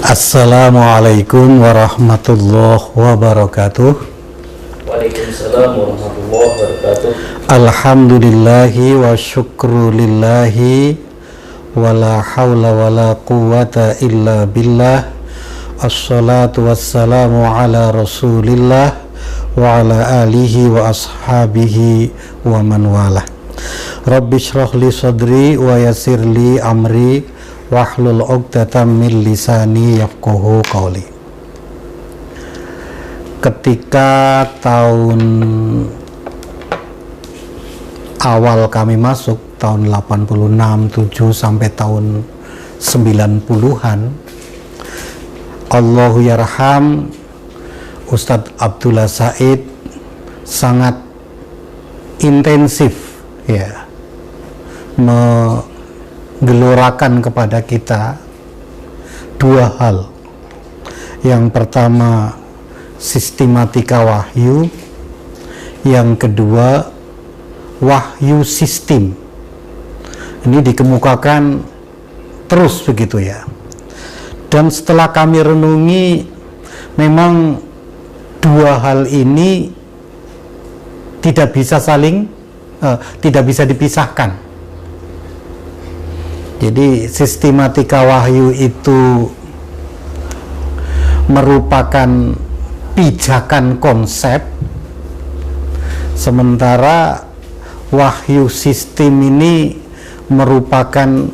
Assalamualaikum warahmatullahi wabarakatuh. Waalaikumsalam warahmatullahi wabarakatuh. Alhamdulillahi wa syukrulillahi wa la hawla wa la quwata illa billah. Assalatu wassalamu ala rasulillah wa ala alihi wa ashabihi wa man walah. Rabbi shrah li sadri wa yassir li amri wahlul 'uqdatam min lisani yafqahu qawli. Ketika tahun awal kami masuk, tahun 86, 7 sampai tahun 90-an, Allahu yarham, Ustadz Abdullah Said sangat intensif ya menggelorakan kepada kita dua hal. Yang pertama sistematika wahyu, yang kedua wahyu sistem. Ini dikemukakan terus begitu ya. Dan setelah kami renungi, memang dua hal ini tidak bisa tidak bisa dipisahkan. Jadi sistematika wahyu itu merupakan pijakan konsep, sementara wahyu sistem ini merupakan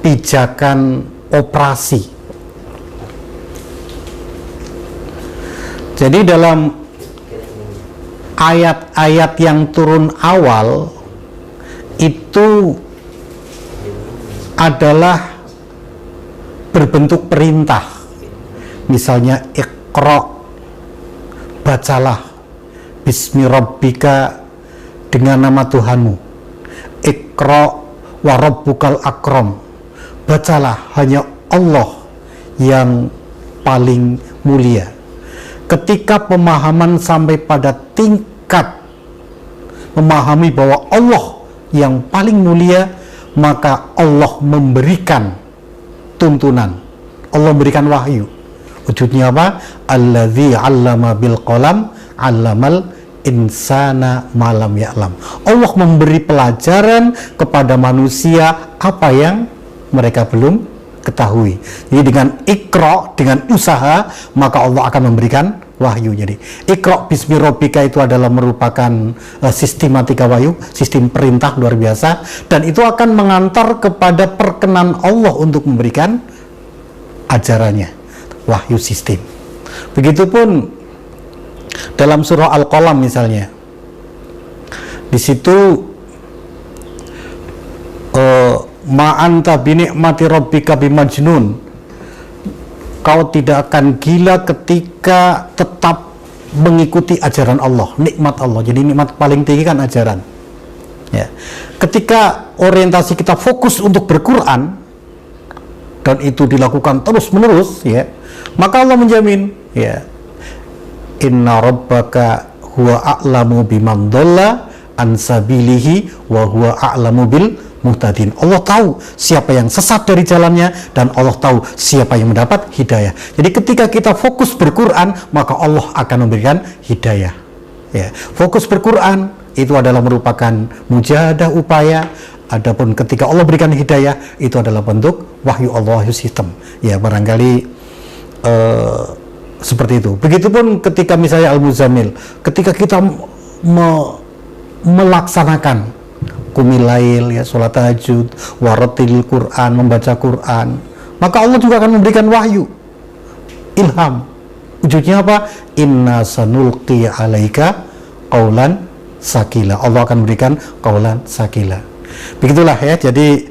pijakan operasi. Jadi dalam ayat-ayat yang turun awal itu adalah berbentuk perintah. Misalnya Iqra, bacalah bismi rabbika, dengan nama Tuhanmu. Iqra wa rabbukal akram, bacalah, hanya Allah yang paling mulia. Ketika pemahaman sampai pada tingkat memahami bahwa Allah yang paling mulia, maka Allah memberikan tuntunan, Allah memberikan wahyu. Wujudnya apa? Allazi 'allama bil qalam 'allamal insana ma lam ya'lam. Allah memberi pelajaran kepada manusia apa yang mereka belum ketahui. Jadi dengan Iqra, dengan usaha, maka Allah akan memberikan wahyu. Jadi Iqra bismi rabbika itu adalah merupakan sistematika wahyu, sistem perintah luar biasa, dan itu akan mengantar kepada perkenan Allah untuk memberikan ajarannya, wahyu sistem. Begitupun dalam surah Al-Qalam misalnya, di situ ma anta binikmati rabbika bimajnun, kau tidak akan gila ketika tetap mengikuti ajaran Allah, nikmat Allah. Jadi nikmat paling tinggi kan ajaran ya. Ketika orientasi kita fokus untuk berquran dan itu dilakukan terus menerus ya, maka Allah menjamin ya, inna rabbaka huwa a'lamu biman dhalla an sabilihi wa huwa a'lamu bil muhtadin. Allah tahu siapa yang sesat dari jalannya, dan Allah tahu siapa yang mendapat hidayah. Jadi ketika kita fokus berquran, maka Allah akan memberikan hidayah ya. Fokus berquran itu adalah merupakan mujahadah, upaya. Adapun ketika Allah berikan hidayah, itu adalah bentuk wahyu Allah, wahyu sistem ya. Barangkali seperti itu. Begitupun ketika misalnya Al-Muzammil, ketika kita melaksanakan kumilail ya, sholat tahajud, waratil Quran, membaca Quran, maka Allah juga akan memberikan wahyu, ilham. Wujudnya apa? Inna sanulqi alaika qaulan sakila. Allah akan memberikan qaulan sakila. Begitulah ya. Jadi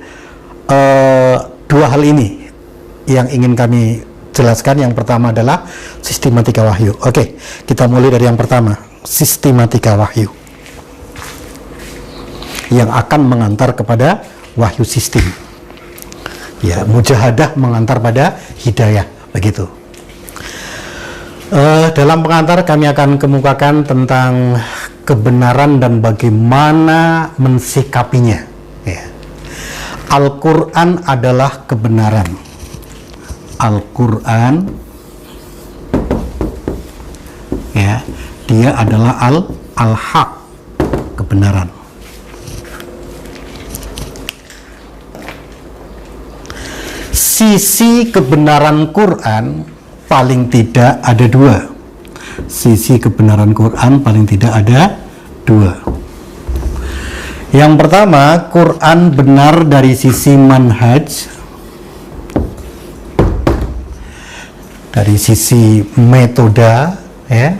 dua hal ini yang ingin kami jelaskan. Yang pertama adalah sistematika wahyu. Oke, kita mulai dari yang pertama, sistematika wahyu yang akan mengantar kepada wahyu sistem ya. Mujahadah mengantar pada hidayah, begitu. Dalam pengantar kami akan kemukakan tentang kebenaran dan bagaimana mensikapinya ya. Al-Quran adalah kebenaran. Al-Quran, ya, dia adalah al-haq, kebenaran. Sisi kebenaran Quran paling tidak ada dua. Sisi kebenaran Quran paling tidak ada dua. Yang pertama, Quran benar dari sisi manhaj, dari sisi metode, ya.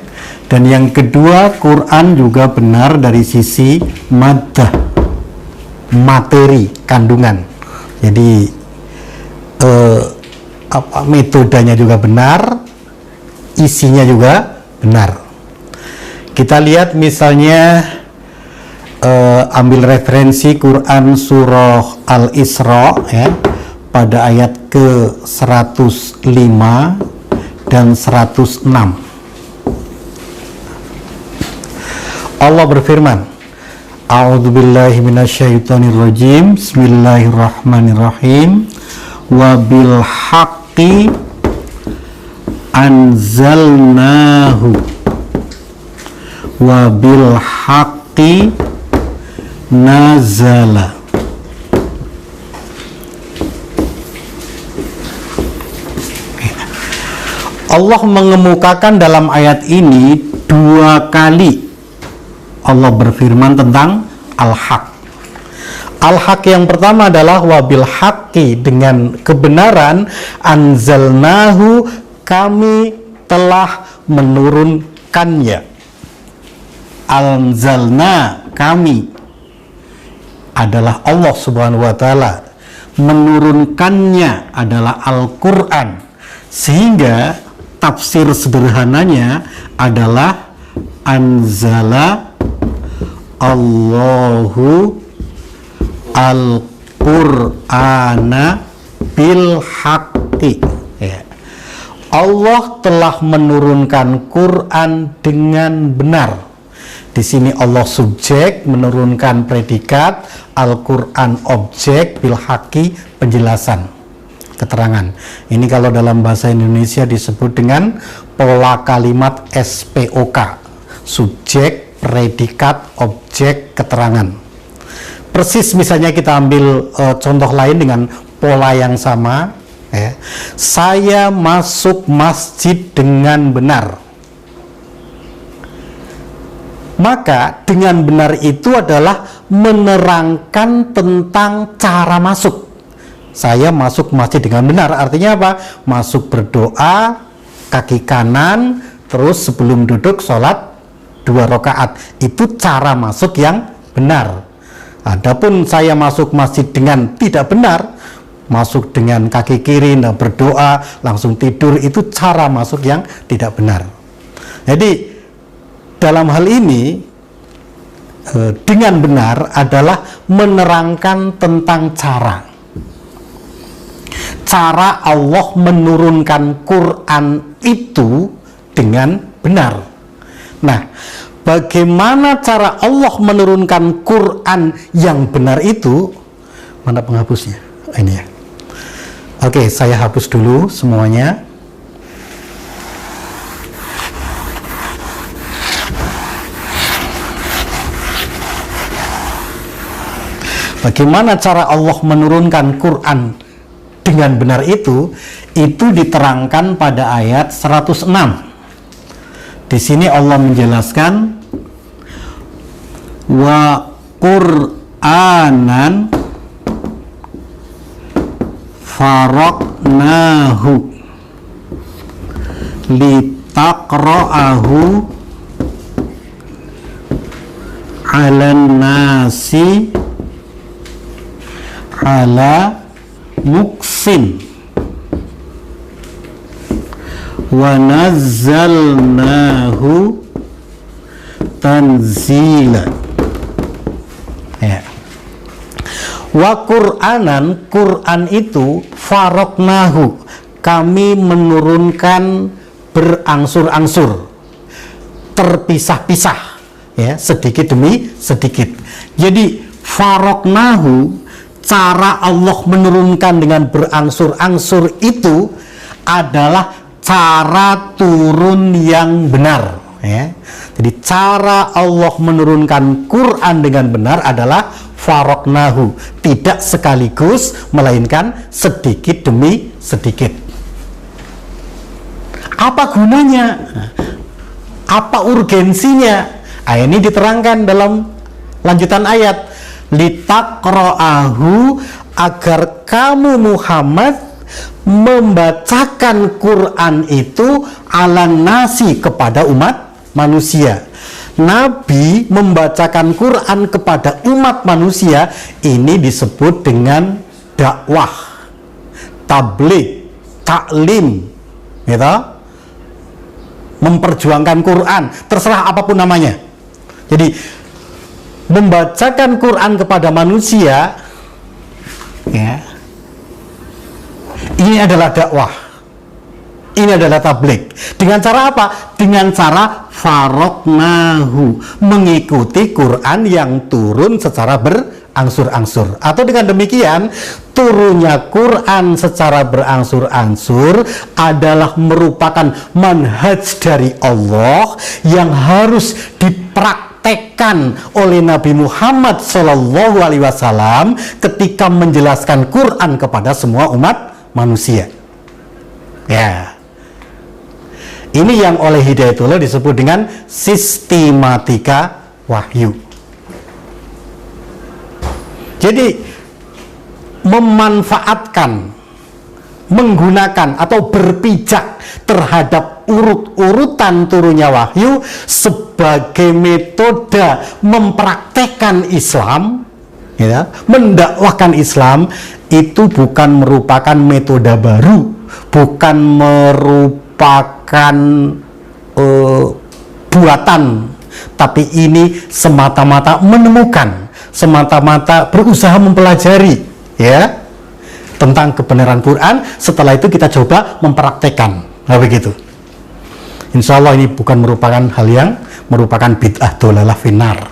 Dan yang kedua, Quran juga benar dari sisi maddah, materi, kandungan. Jadi metodenya juga benar, isinya juga benar. Kita lihat misalnya, ambil referensi Quran surah Al-Isra, ya, pada ayat ke 105 dan 106. Allah berfirman, A'udzubillahi minasyaitonirrajim, Bismillahirrahmanirrahim, wa bil haqqi anzalnahu wa bil haqqi nazala. Allah mengemukakan dalam ayat ini dua kali Allah berfirman tentang al-haq. Al-haq yang pertama adalah wabil haqqi, dengan kebenaran, anzalnahu, kami telah menurunkannya. Anzalna, kami, adalah Allah subhanahu wa ta'ala, menurunkannya adalah Al-Quran. Sehingga tafsir sederhananya adalah anzala Allahu Al-Qur'ana bil haqqi, ya. Allah telah menurunkan Quran dengan benar. Di sini Allah subjek, menurunkan predikat, Al-Quran objek, bil haqqi penjelasan, keterangan. Ini kalau dalam bahasa Indonesia disebut dengan pola kalimat SPOK, subjek, predikat, objek, keterangan. Persis misalnya kita ambil contoh lain dengan pola yang sama, ya. Saya masuk masjid dengan benar. Maka dengan benar itu adalah menerangkan tentang cara masuk. Saya masuk masjid dengan benar, artinya apa? Masuk berdoa, kaki kanan, terus sebelum duduk sholat 2 rakaat. Itu cara masuk yang benar. Adapun saya masuk masjid dengan tidak benar, masuk dengan kaki kiri, tidak berdoa, langsung tidur, itu cara masuk yang tidak benar. Jadi dalam hal ini, dengan benar adalah menerangkan tentang cara Allah menurunkan Quran itu dengan benar. Nah, bagaimana cara Allah menurunkan Quran yang benar itu? Mana penghapusnya? Ini ya. Oke, saya hapus dulu semuanya. Bagaimana cara Allah menurunkan Quran dengan benar itu diterangkan pada ayat 106. Di sini Allah menjelaskan wa Qur'anan faraqnahu litaqra'ahu 'alan nasi ala muksin wa nazzalnahu tanzila, ya. Wa Qur'anan, Quran itu faraqnahu, kami menurunkan berangsur-angsur, terpisah-pisah, ya, sedikit demi sedikit. Jadi faraqnahu, cara Allah menurunkan dengan berangsur-angsur itu adalah cara turun yang benar, ya. Jadi cara Allah menurunkan Quran dengan benar adalah faroknahu, tidak sekaligus melainkan sedikit demi sedikit. Apa gunanya? Apa urgensinya? Ini diterangkan dalam lanjutan ayat, litaqra'ahu, agar kamu Muhammad membacakan Quran itu alan nasi, kepada umat manusia. Nabi membacakan Quran kepada umat manusia ini disebut dengan dakwah, tabligh, taklim, gitu. Memperjuangkan Quran, terserah apapun namanya. Jadi membacakan Quran kepada manusia, ya, ini adalah dakwah, ini adalah tabligh. Dengan cara apa? Dengan cara faroknahu, mengikuti Quran yang turun secara berangsur-angsur. Atau dengan demikian, turunnya Quran secara berangsur-angsur adalah merupakan manhaj dari Allah yang harus dipraktekkan oleh Nabi Muhammad SAW ketika menjelaskan Quran kepada semua umat manusia. Ya, ini yang oleh Hidayatullah disebut dengan sistematika wahyu. Jadi memanfaatkan, menggunakan atau berpijak terhadap urutan turunnya wahyu sebagai metode mempraktekkan Islam, ya, mendakwahkan Islam, itu bukan merupakan metode baru, bukan merupakan buatan, tapi ini semata-mata menemukan, semata-mata berusaha mempelajari, ya, tentang kebenaran Quran. Setelah itu kita coba mempraktekkan. Nah, begitu. Insya Allah ini bukan merupakan hal yang merupakan bid'ah dolalah finar.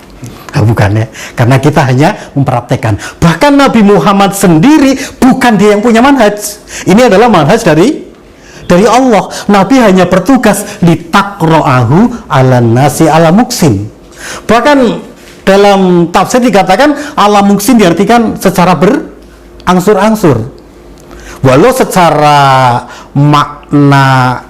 Nah, bukan, ya. Karena kita hanya mempraktekkan. Bahkan Nabi Muhammad sendiri bukan dia yang punya manhaj. Ini adalah manhaj dari Allah. Nabi hanya bertugas litaqra'ahu ala nasi ala muksin. Bahkan dalam tafsir dikatakan ala muksin diartikan secara berangsur-angsur. Walau secara makna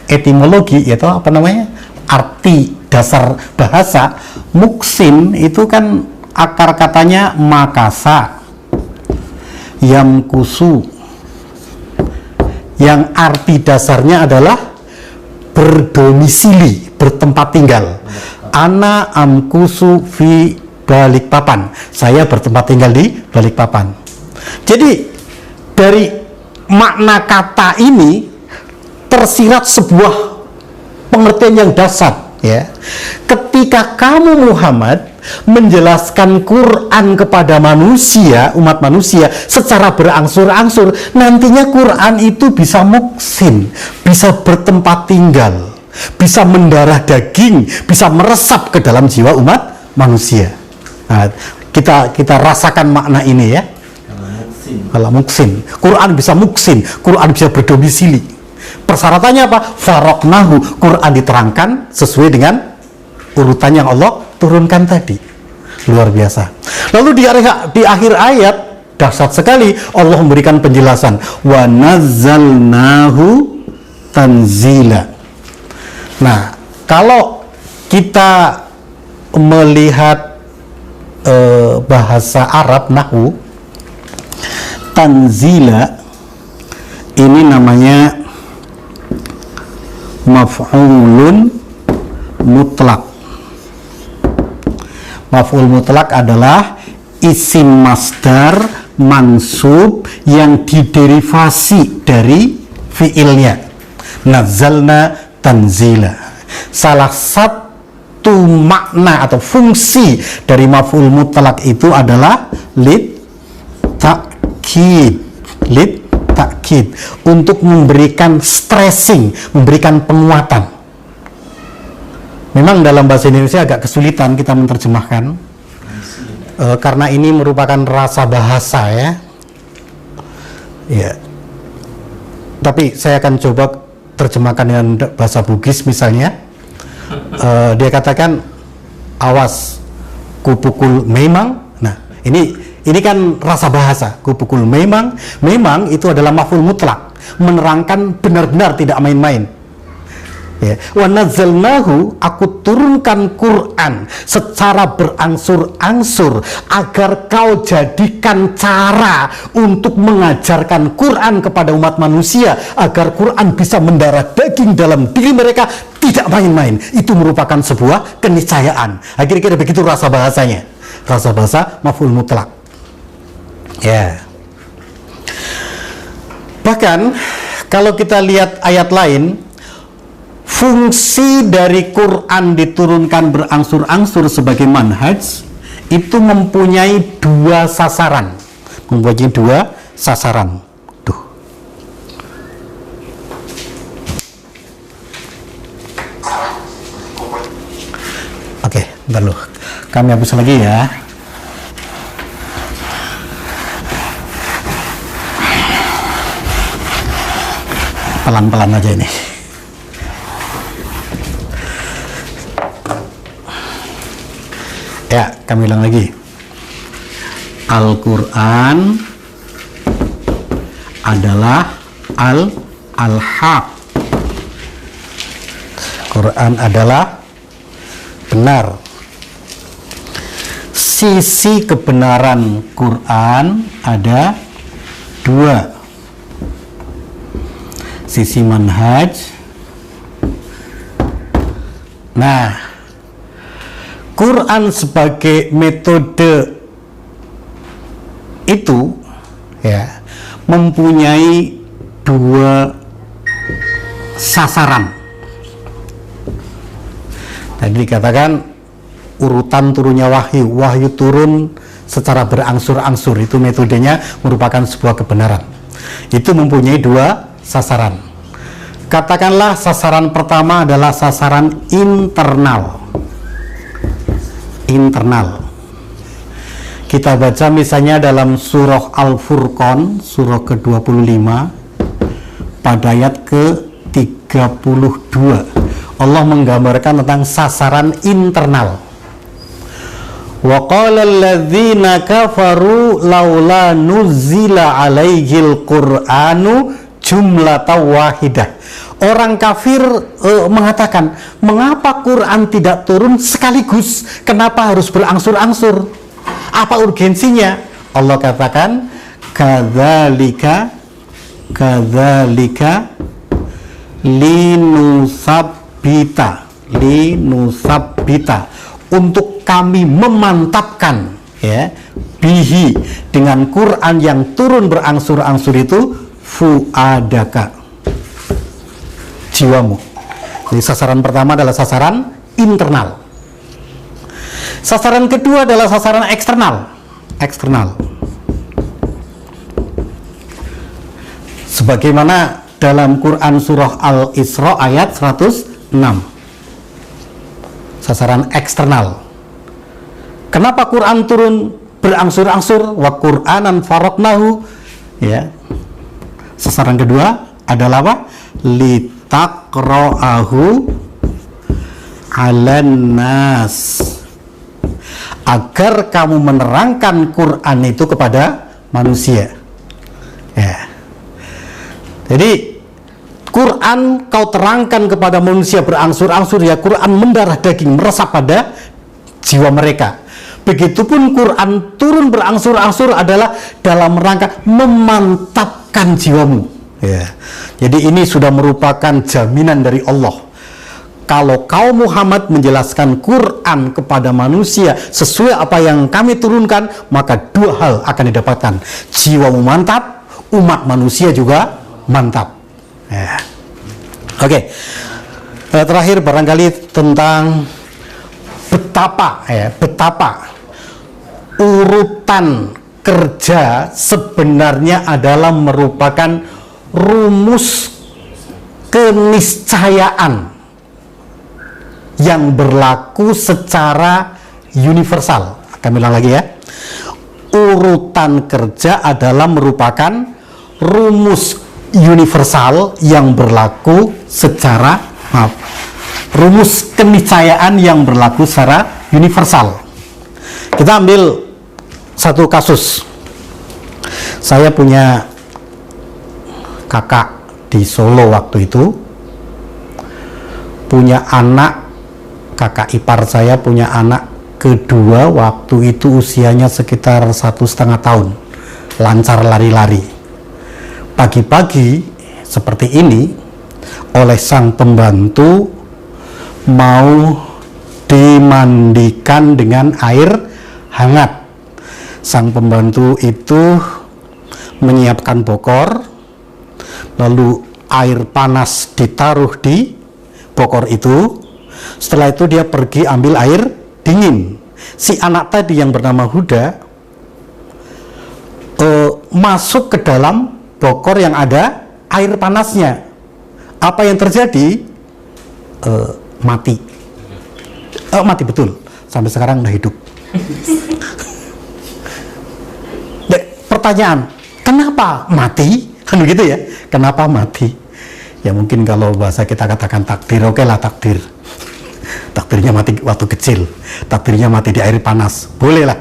etimologi, yaitu apa namanya, arti dasar bahasa, muksin itu kan akar katanya makasa, yamkusu, yang arti dasarnya adalah berdomisili, bertempat tinggal. Ana amkusu fi Balikpapan, saya bertempat tinggal di Balikpapan. Jadi dari makna kata ini tersirat sebuah pengertian yang dasar, ya. Ketika kamu Muhammad menjelaskan Quran kepada manusia, umat manusia secara berangsur-angsur, nantinya Quran itu bisa muksin, bisa bertempat tinggal, bisa mendarah daging, bisa meresap ke dalam jiwa umat manusia. Nah, kita rasakan makna ini, ya. Kalau muksin, Quran bisa muksin, Quran bisa berdomisili. Persyaratannya apa? Faroknahu, Quran diterangkan sesuai dengan urutan yang Allah turunkan tadi. Luar biasa. Lalu di akhir ayat dahsyat sekali, Allah memberikan penjelasan, wa nazzalnahu tanzila. Nah, kalau kita melihat bahasa Arab nahwu, tanzila ini namanya maf'ulun mutlak. Maf'ul mutlak adalah isim masdar mansub yang diderivasi dari fiilnya. Nazzalna tanzila. Salah satu makna atau fungsi dari maf'ul mutlak itu adalah lit takkid, untuk memberikan stressing, memberikan penguatan. Memang dalam bahasa Indonesia agak kesulitan kita menerjemahkan, karena ini merupakan rasa bahasa, ya. Tapi saya akan coba terjemahkan dengan bahasa Bugis misalnya. Dia katakan, awas kupukul memang. Nah, ini kan rasa bahasa. Kupukul memang itu adalah maf'ul mutlak, menerangkan benar-benar, tidak main-main. Ya. Wa nazzalnahu, aku turunkan Quran secara berangsur-angsur agar kau jadikan cara untuk mengajarkan Quran kepada umat manusia, agar Quran bisa mendarah daging dalam diri mereka, tidak main-main. Itu merupakan sebuah keniscayaan. Kira-kira begitu rasa bahasanya. Rasa bahasa maf'ul mutlak. Ya. Bahkan kalau kita lihat ayat lain, fungsi dari Quran diturunkan berangsur-angsur sebagai manhaj itu mempunyai dua sasaran. Tuh. Oke, bentar loh. Kami hapus lagi ya. Pelan-pelan aja ini. Ya, kami ulang lagi. Al-Quran adalah al-haq. Quran adalah benar. Sisi kebenaran Quran ada dua. Sisi manhaj. Nah, Quran sebagai metode itu ya mempunyai dua sasaran. Tadi dikatakan urutan turunnya wahyu turun secara berangsur-angsur, itu metodenya merupakan sebuah kebenaran. Itu mempunyai dua sasaran. Katakanlah sasaran pertama adalah sasaran internal. Kita baca misalnya dalam surah Al-Furqan, surah ke-25 pada ayat ke-32, Allah menggambarkan tentang sasaran internal. Wa qala alladzina kafaru laula nuzila alaihil qur'anu jumlatan wahidah. Orang kafir mengatakan, mengapa Quran tidak turun sekaligus? Kenapa harus berangsur-angsur? Apa urgensinya? Allah katakan, kadzalika linusabbita, untuk kami memantapkan, ya, bihi, dengan Quran yang turun berangsur-angsur itu, fuadaka, jiwamu. Jadi sasaran pertama adalah sasaran internal. Sasaran kedua adalah sasaran eksternal. Sebagaimana dalam Quran surah Al-Isra ayat 106. Sasaran eksternal. Kenapa Quran turun berangsur-angsur? Wa Qur'anan faraqnahu, ya. Sasaran kedua adalah apa? Litaqra'ahu 'alan nas, agar kamu menerangkan Quran itu kepada manusia. Ya. Jadi Quran kau terangkan kepada manusia berangsur-angsur, ya, Quran mendarah daging, meresap pada jiwa mereka. Begitupun Quran turun berangsur-angsur adalah dalam rangka memantapkan jiwamu. Ya. Jadi ini sudah merupakan jaminan dari Allah. Kalau kaum Muhammad menjelaskan Quran kepada manusia sesuai apa yang kami turunkan, maka dua hal akan didapatkan. Jiwamu mantap, umat manusia juga mantap. Ya. Oke. Terakhir barangkali tentang betapa urutan kerja sebenarnya adalah merupakan rumus keniscayaan yang berlaku secara universal. Kami ulang lagi, ya. Urutan kerja adalah merupakan rumus universal yang berlaku secara rumus keniscayaan yang berlaku secara universal. Kita ambil satu kasus. Saya punya kakak di Solo waktu itu, punya anak, kakak ipar saya punya anak kedua waktu itu usianya sekitar 1,5 tahun, lancar lari-lari. Pagi-pagi seperti ini, oleh sang pembantu mau dimandikan dengan air hangat. Sang pembantu itu menyiapkan bokor, lalu air panas ditaruh di bokor itu. Setelah itu dia pergi ambil air dingin. Si anak tadi yang bernama Huda masuk ke dalam bokor yang ada air panasnya. Apa yang terjadi? Mati. Mati betul. Sampai sekarang udah hidup. Pertanyaan, kenapa mati? Kan begitu ya? Kenapa mati? Ya mungkin kalau bahasa kita katakan takdir, oke lah takdir. Takdirnya mati waktu kecil, takdirnya mati di air panas, boleh lah.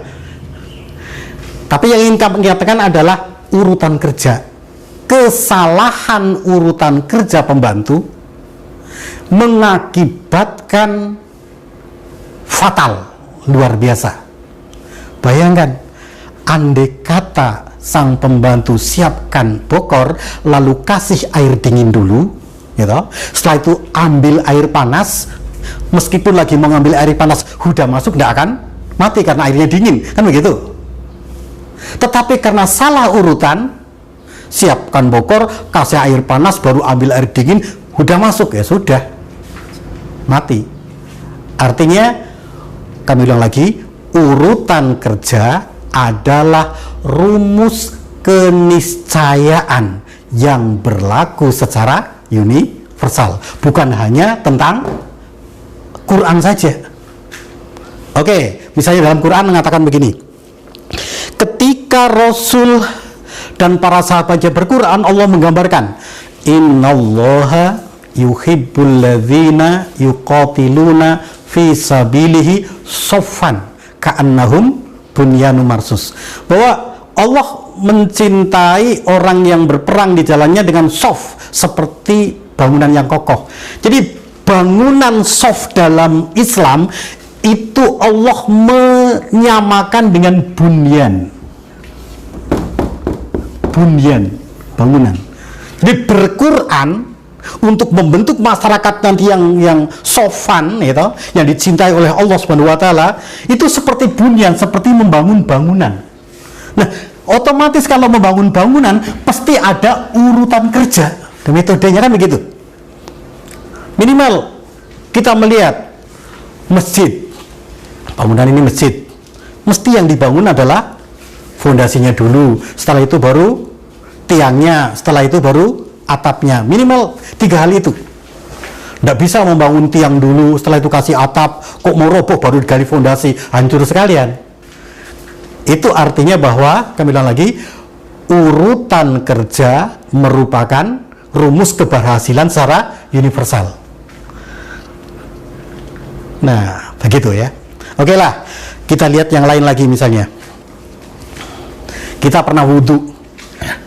Tapi yang ingin kami katakan adalah urutan kerja. Kesalahan urutan kerja pembantu mengakibatkan fatal, luar biasa. Bayangkan, andai kata sang pembantu siapkan bokor, lalu kasih air dingin dulu, gitu. Setelah itu ambil air panas, meskipun lagi mau ngambil air panas, Huda masuk, tidak akan mati karena airnya dingin, kan begitu. Tetapi karena salah urutan, siapkan bokor, kasih air panas, baru ambil air dingin, Huda masuk, ya sudah, mati. Artinya, kami ulang lagi, urutan kerja adalah rumus keniscayaan yang berlaku secara universal, bukan hanya tentang Quran saja. Oke, misalnya dalam Quran mengatakan begini, ketika Rasul dan para sahabatnya berquran, Allah menggambarkan, innallaha yuhibbul ladzina yuqatiluna fi sabilihi soffan ka'annahum bunyanun marsus, bahwa Allah mencintai orang yang berperang di jalannya dengan soft, seperti bangunan yang kokoh. Jadi bangunan soft dalam Islam itu Allah menyamakan dengan bunyan, bangunan. Jadi berquran untuk membentuk masyarakat nanti yang sofan, gitu, yang dicintai oleh Allah Subhanahu wa taala, itu seperti bunyan, seperti membangun bangunan. Nah, otomatis kalau membangun bangunan pasti ada urutan kerja dan metodenya, kan begitu. Minimal kita melihat masjid, bangunan ini masjid, mesti yang dibangun adalah fondasinya dulu, setelah itu baru tiangnya, setelah itu baru atapnya. Minimal 3 hal itu. Tidak bisa membangun tiang dulu, setelah itu kasih atap, kok mau roboh baru digali fondasi, hancur sekalian. Itu artinya bahwa, kami bilang lagi, urutan kerja merupakan rumus keberhasilan secara universal. Nah, begitu ya. Oke lah, kita lihat yang lain lagi misalnya. Kita pernah wudhu,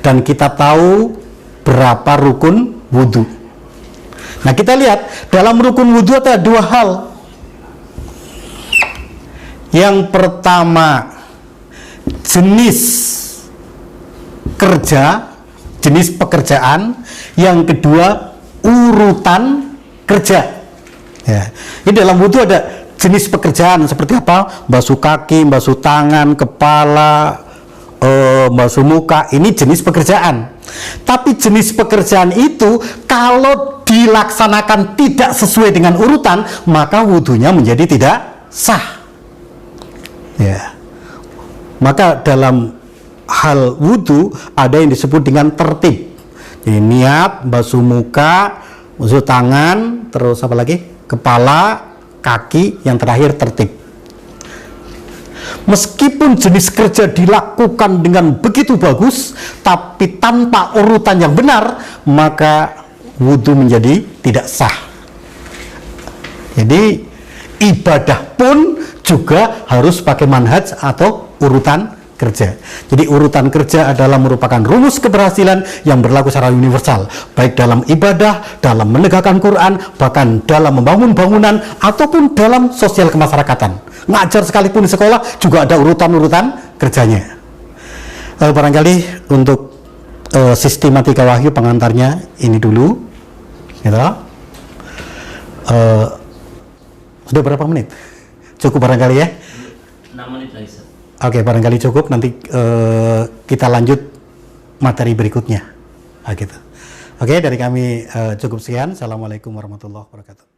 dan kita tahu berapa rukun wudhu. Nah, kita lihat dalam rukun wudhu ada 2 hal. Yang pertama, jenis kerja, jenis pekerjaan. Yang kedua, urutan kerja. Ya. Ini dalam wudhu ada jenis pekerjaan seperti apa? Basuh kaki, basuh tangan, kepala, basuh muka. Ini jenis pekerjaan. Tapi jenis pekerjaan itu kalau dilaksanakan tidak sesuai dengan urutan, maka wudhunya menjadi tidak sah. Ya. Maka dalam hal wudhu ada yang disebut dengan tertib. Jadi niat, basuh muka, basuh tangan, terus apa lagi? Kepala, kaki, yang terakhir tertib. Meskipun jenis kerja dilakukan dengan begitu bagus, tapi tanpa urutan yang benar, maka wudhu menjadi tidak sah. Jadi ibadah pun juga harus pakai manhaj atau urutan kerja. Jadi urutan kerja adalah merupakan rumus keberhasilan yang berlaku secara universal, baik dalam ibadah, dalam menegakkan Quran, bahkan dalam membangun bangunan ataupun dalam sosial kemasyarakatan. Ngajar sekalipun di sekolah juga ada urutan-urutan kerjanya. Barangkali untuk sistematika wahyu pengantarnya ini dulu, gitu. Sudah berapa menit? Cukup barangkali ya? 6 menit lagi, Ustaz. Oke, barangkali cukup. Nanti kita lanjut materi berikutnya. Gitu. Oke, dari kami cukup sekian. Assalamualaikum warahmatullahi wabarakatuh.